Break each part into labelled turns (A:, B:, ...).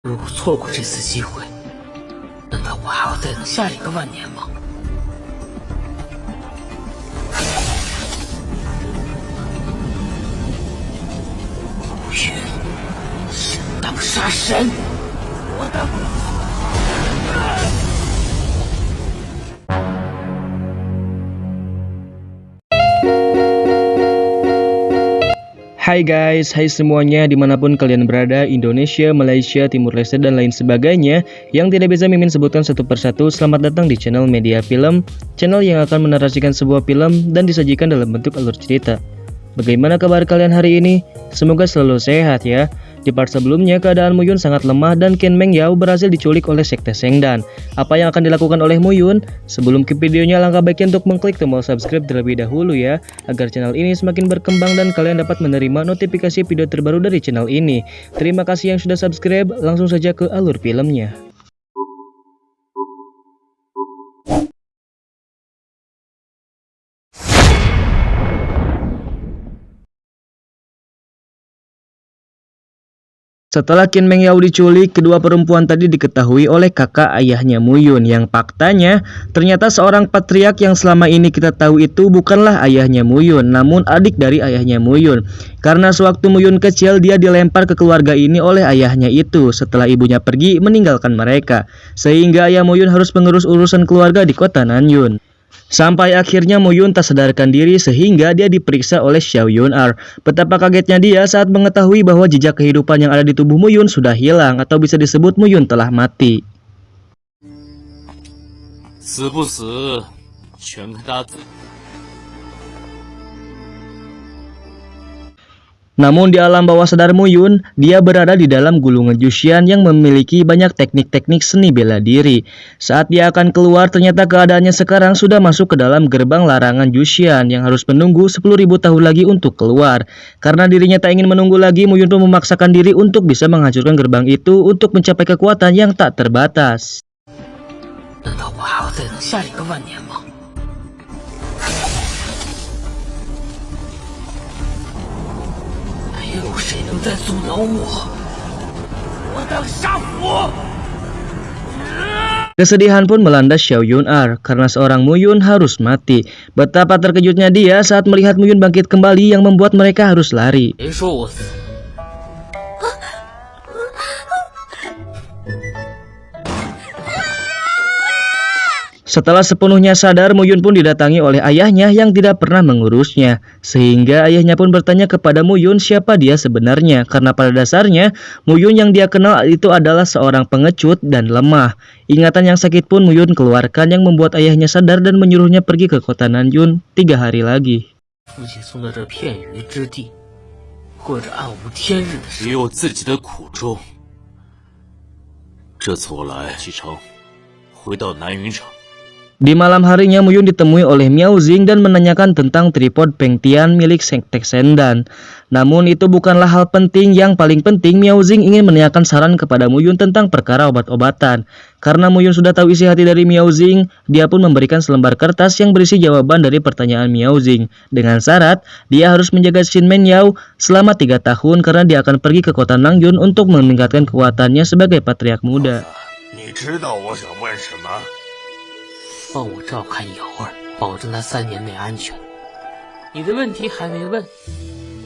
A: 如果错过这次机会，难道我还要再等下一个万年吗？无云，神当杀神，我的。
B: Hai guys, hai semuanya dimanapun kalian berada, Indonesia, Malaysia, Timur Leste, dan lain sebagainya yang tidak bisa Mimin sebutkan satu persatu. Selamat datang di channel Media Film, channel yang akan menarasikan sebuah film dan disajikan dalam bentuk alur cerita. Bagaimana kabar kalian hari ini? Semoga selalu sehat ya. Di part sebelumnya keadaan Muyun sangat lemah dan Ken Meng Yao berhasil diculik oleh Sekte Sengdan. Apa yang akan dilakukan oleh Muyun? Sebelum ke videonya, langkah baiknya untuk mengklik tombol subscribe terlebih dahulu ya, agar channel ini semakin berkembang dan kalian dapat menerima notifikasi video terbaru dari channel ini. Terima kasih yang sudah subscribe, langsung saja ke alur filmnya. Setelah Ken Meng Yao diculik, kedua perempuan tadi diketahui oleh kakak ayahnya Muyun, yang faktanya ternyata seorang patriark yang selama ini kita tahu itu bukanlah ayahnya Muyun, namun adik dari ayahnya Muyun. Karena sewaktu Muyun kecil dia dilempar ke keluarga ini oleh ayahnya itu setelah ibunya pergi meninggalkan mereka, sehingga ayah Muyun harus mengurus urusan keluarga di kota Nanyun. Sampai akhirnya Muyun tak sadarkan diri sehingga dia diperiksa oleh Xiao Yunar. Betapa kagetnya dia saat mengetahui bahwa jejak kehidupan yang ada di tubuh Muyun sudah hilang, atau bisa disebut Muyun telah mati. Namun di alam bawah sadar Muyun, dia berada di dalam gulungan Jushian yang memiliki banyak teknik-teknik seni bela diri. Saat dia akan keluar, ternyata keadaannya sekarang sudah masuk ke dalam gerbang larangan Jushian yang harus menunggu 10.000 tahun lagi untuk keluar. Karena dirinya tak ingin menunggu lagi, Muyun pun memaksakan diri untuk bisa menghancurkan gerbang itu untuk mencapai kekuatan yang tak terbatas. Kesedihan pun melanda Xiao Yunar karena seorang Muyun harus mati. Betapa terkejutnya dia saat melihat Muyun bangkit kembali yang membuat mereka harus lari. Setelah sepenuhnya sadar, Muyun pun didatangi oleh ayahnya yang tidak pernah mengurusnya. Sehingga ayahnya pun bertanya kepada Muyun siapa dia sebenarnya. Karena pada dasarnya, Muyun yang dia kenal itu adalah seorang pengecut dan lemah. Ingatan yang sakit pun Muyun keluarkan yang membuat ayahnya sadar dan menyuruhnya pergi ke kota Nanyun 3 hari lagi. Di malam harinya Muyun ditemui oleh Miao Jing dan menanyakan tentang tripod Peng Tian milik Sekte Sengdan. Namun itu bukanlah hal penting, yang paling penting Miao Jing ingin menanyakan saran kepada Muyun tentang perkara obat-obatan. Karena Muyun sudah tahu isi hati dari Miao Jing, dia pun memberikan selembar kertas yang berisi jawaban dari pertanyaan Miao Jing. Dengan syarat, dia harus menjaga Ken Meng Yao selama 3 tahun karena dia akan pergi ke kota Nangyun untuk meningkatkan kekuatannya sebagai patriark muda.
A: 帮我照看瑶儿，保证她3年内安全。你的问题还没问，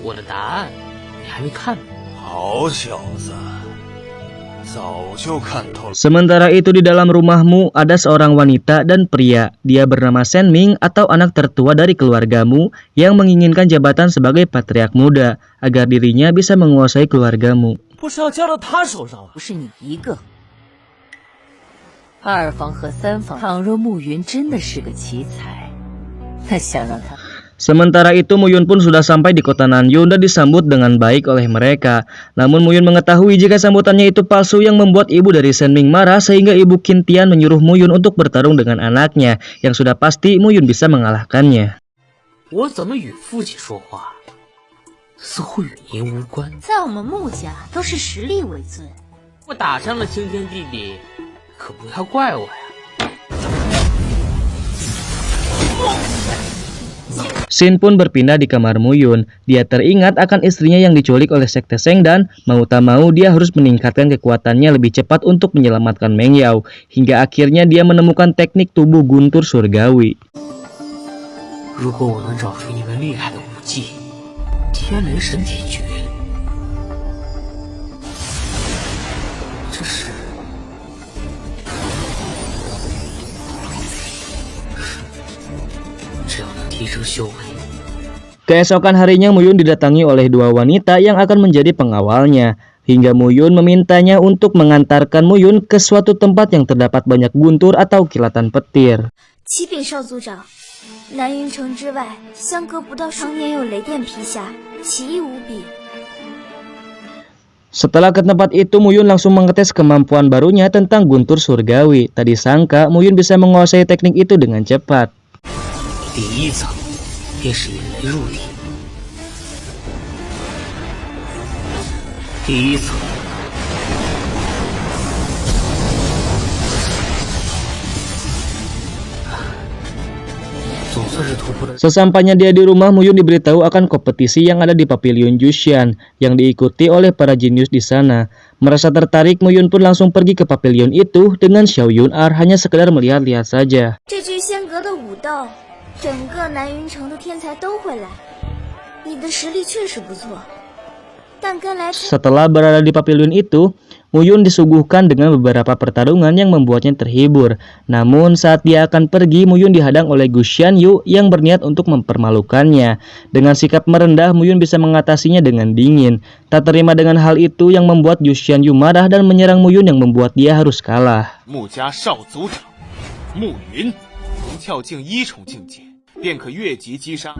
A: 我的答案你还没看呢。好小子，早就看透了。
B: Sementara itu di dalam rumahmu ada seorang wanita dan pria. Dia bernama Shen Ming atau anak tertua dari keluargamu yang menginginkan jabatan sebagai patriark muda agar dirinya bisa menguasai keluargamu.
A: 不是要交到他手上了？
C: 不是你一个。 2房和3房，倘若暮云真的是个奇才，那想让他。
B: Sementara itu Muyun pun sudah sampai di kota Nanyun dan disambut dengan baik oleh mereka. Namun Muyun mengetahui jika sambutannya itu palsu yang membuat ibu dari Shen Ming marah, sehingga ibu Qin Tian menyuruh Muyun untuk bertarung dengan anaknya yang sudah pasti Muyun bisa mengalahkannya.
A: 我怎么与父亲说话，似乎与您无关。
D: 在我们穆家都是实力为尊。
A: 我打伤了青天弟弟。 可不要怪我呀！
B: Shin pun berpindah di kamar Muyun. Dia teringat akan istrinya yang diculik oleh Sekte Seng dan mau tak mau dia harus meningkatkan kekuatannya lebih cepat untuk menyelamatkan Meng Yao. Hingga akhirnya dia menemukan teknik tubuh guntur surgawi.
A: 如果我能找出一门厉害的武技，天雷神铁诀，这是只要能提升修为。
B: Keesokan harinya Muyun didatangi oleh dua wanita yang akan menjadi pengawalnya. Hingga Muyun memintanya untuk mengantarkan Muyun ke suatu tempat yang terdapat banyak guntur atau kilatan petir.
D: 启禀少族长，南云城之外相隔不到常年有雷电劈下，奇异无比。
B: Setelah ke tempat itu, Muyun langsung mengetes kemampuan barunya tentang guntur surgawi. Tak disangka Muyun bisa menguasai teknik itu dengan cepat.
A: 第一层便是引雷入体，第一层。 Sesampainya dia di rumah, Muyun diberitahu akan kompetisi yang ada di Pavilion Jushan yang diikuti oleh para jenius di sana. Merasa tertarik, Muyun pun langsung pergi ke pavilion itu dengan Xiao Yunar hanya sekedar melihat-lihat saja.
D: 这具仙阁的武道，整个南云城的天才都会来。你的实力确实不错，但跟来。
B: Setelah berada di pavilion itu, Muyun disuguhkan dengan beberapa pertarungan yang membuatnya terhibur. Namun saat dia akan pergi, Muyun dihadang oleh Gu Xianyu yang berniat untuk mempermalukannya. Dengan sikap merendah, Muyun bisa mengatasinya dengan dingin. Tak terima dengan hal itu yang membuat Gu Xianyu marah dan menyerang Muyun yang membuat dia harus kalah.
E: 穆家少族长穆云能跳进1重境界，便可越级击杀。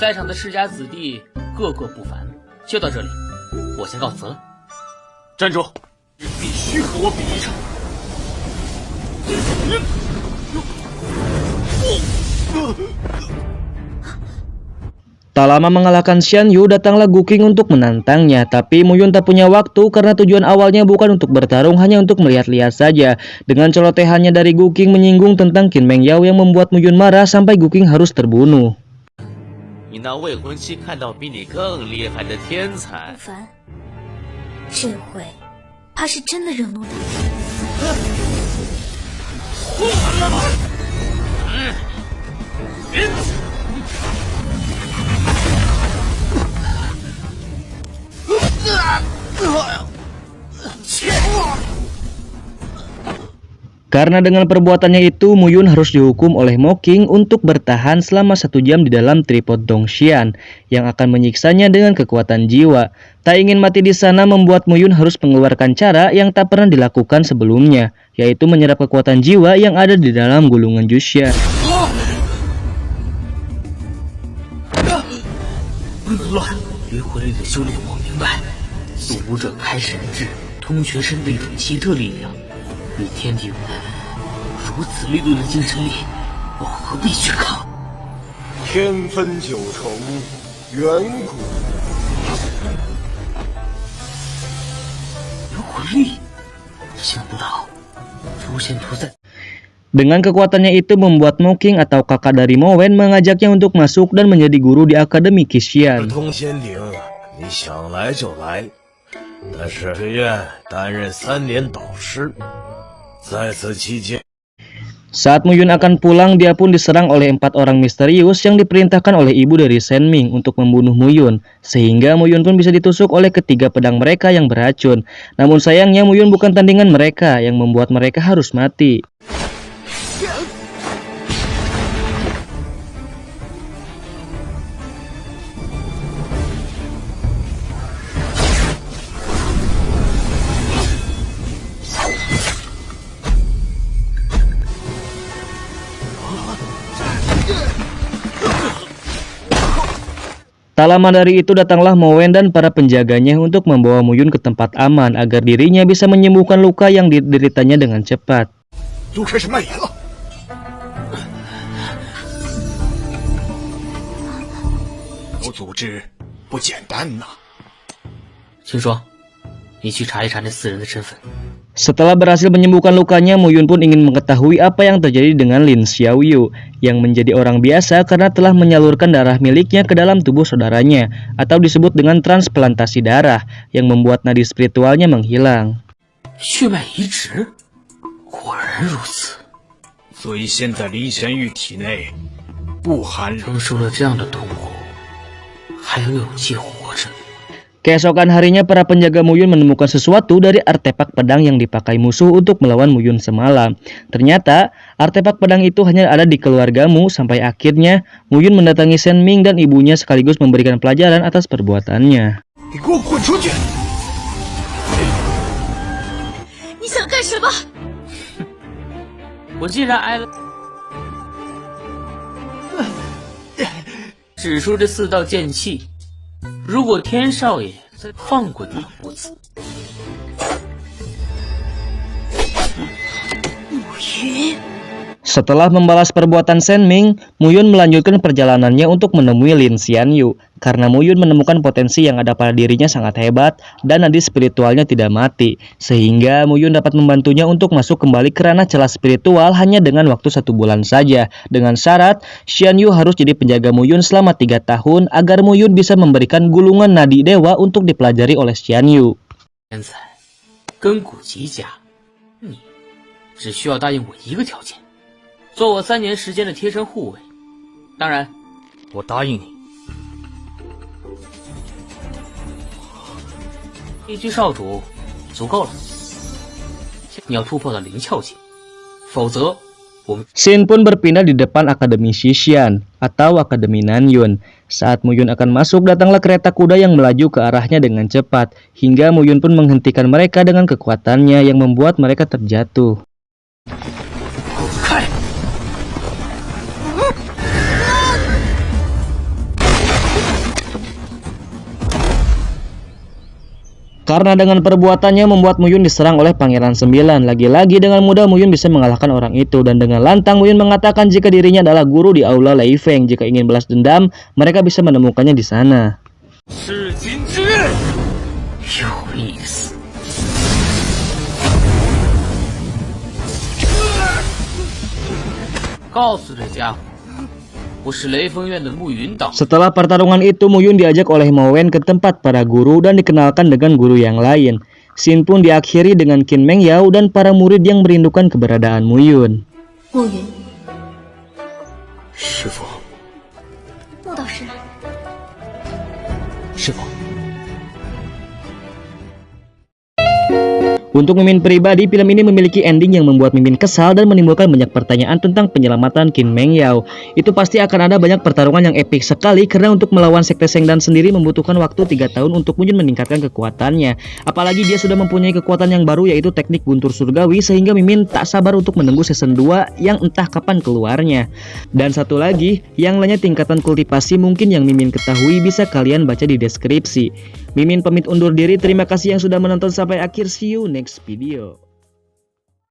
A: 在场的世家子弟个个不凡，就到这里，我先告辞了。
E: 站住！ 必须和我比一场！
B: Tak lama mengalahkan Xian Yu, datanglah Gu Qing untuk menantangnya. Tapi Muyun tak punya waktu karena tujuan awalnya bukan untuk bertarung, hanya untuk melihat-lihat saja. Dengan celotehannya dari Gu Qing menyinggung tentang Qin Meng Yao yang membuat Muyun marah sampai Gu Qing harus terbunuh.
E: 你那未婚妻看到比你更厉害的天才，
D: 不凡，这回。 怕是真的惹怒他。
B: Karena dengan perbuatannya itu, Muyun harus dihukum oleh Mo Qing untuk bertahan selama 1 jam di dalam tripod Dongxian yang akan menyiksanya dengan kekuatan jiwa. Tak ingin mati di sana membuat Muyun harus mengeluarkan cara yang tak pernah dilakukan sebelumnya, yaitu menyerap kekuatan jiwa yang ada di dalam gulungan Jushan.
A: 不能乱，灵魂里的修炼我明白，速武者开神智，通全身的一种奇特力量。 与天地如此利钝的精神力，我何必去抗？
F: 天分9重，远古
A: 有魂力，想不到出现图在。
B: Dengan kekuatannya itu membuat Mo Qing atau kakak dari Mo Wen mengajaknya untuk masuk dan menjadi guru di Akademi Qixuan.
F: 通仙鼎，你想来就来，但是学院担任3年导师。 在此期间，
B: Saat Muyun akan pulang, dia pun diserang oleh 4 orang misterius yang diperintahkan oleh ibu dari Shen Ming untuk membunuh Muyun. Sehingga Muyun pun bisa ditusuk oleh ketiga pedang mereka yang beracun. Namun sayangnya Muyun bukan tandingan mereka yang membuat mereka harus mati. Tak lama dari itu datanglah Mo Wen dan para penjaganya untuk membawa Muyun ke tempat aman agar dirinya bisa menyembuhkan luka yang dideritanya dengan cepat.
F: 又开始蔓延了。有组织不简单呐。
A: 青霜，你去查一查那4人的身份。
B: Setelah berhasil menyembuhkan lukanya, Mu Yun pun ingin mengetahui apa yang terjadi dengan Lin Xiaoyu yang menjadi orang biasa karena telah menyalurkan darah miliknya ke dalam tubuh saudaranya, atau disebut dengan transplantasi darah, yang membuat nadi spiritualnya menghilang.
A: 血脉移植，果然如此。
G: 所以现在林玄玉体内不含
A: 承受了这样的痛苦，还有勇气活着。
B: Keesokan harinya, para penjaga Mu Yun menemukan sesuatu dari artefak pedang yang dipakai musuh untuk melawan Mu Yun semalam. Ternyata, artefak pedang itu hanya ada di keluarga Mu, sampai akhirnya Mu Yun mendatangi Shen Ming dan ibunya sekaligus memberikan pelajaran atas perbuatannya.
G: 你给我滚出去！
D: 你想干什么？
A: 我既然挨了，使出这4道剑气。 如果天少爷再放过你母子，
D: 暮云，
B: Setelah membalas perbuatan Shen Ming, Mu Yun melanjutkan perjalanannya untuk menemui Lin Xianyu. Karena Mu Yun menemukan potensi yang ada pada dirinya sangat hebat dan nadi spiritualnya tidak mati, sehingga Mu Yun dapat membantunya untuk masuk kembali ke ranah celah spiritual hanya dengan waktu 1 bulan saja. Dengan syarat, Xianyu harus jadi penjaga Mu Yun selama 3 tahun agar Mu Yun bisa memberikan gulungan nadi dewa untuk dipelajari oleh Xianyu.
A: 天才，根骨极佳，你只需要答应我一个条件，做我3年时间的贴身护卫。当然，
G: 我答应你。
A: 一居少主足够了，你要突破到灵窍境，否则我们
B: Shin pun berpindah di depan Akademi Xishan atau Akademi Nanyun. Saat Mu Yun akan masuk, datanglah kereta kuda yang melaju ke arahnya dengan cepat, hingga Mu Yun pun menghentikan mereka dengan kekuatannya yang membuat mereka terjatuh. Karena dengan perbuatannya membuat Mu Yun diserang oleh Pangeran 9. Lagi-lagi dengan mudah Mu Yun bisa mengalahkan orang itu, dan dengan lantang Mu Yun mengatakan jika dirinya adalah guru di aula Lei Feng. Jika ingin balas dendam, mereka bisa menemukannya di sana.
A: 有意思。告诉这家伙，我是雷锋院的暮云导。
B: Setelah pertarungan itu, Mu Yun diajak oleh Mo Wen ke tempat para guru dan dikenalkan dengan guru yang lain. Scene pun diakhiri dengan Qin Meng Yao dan para murid yang merindukan keberadaan Mu Yun.
D: 暮云，
A: 师傅，
D: 穆导师，
A: 师傅。
B: Untuk Mimin pribadi, film ini memiliki ending yang membuat Mimin kesal dan menimbulkan banyak pertanyaan tentang penyelamatan Qin Meng Yao. Itu pasti akan ada banyak pertarungan yang epik sekali karena untuk melawan Sekte Shengdan sendiri membutuhkan waktu 3 tahun untuk Mu Yun meningkatkan kekuatannya. Apalagi dia sudah mempunyai kekuatan yang baru yaitu teknik guntur surgawi, sehingga Mimin tak sabar untuk menunggu season 2 yang entah kapan keluarnya. Dan satu lagi, yang lainnya tingkatan kultivasi mungkin yang Mimin ketahui bisa kalian baca di deskripsi. Mimin pamit undur diri, terima kasih yang sudah menonton sampai akhir, see you next video.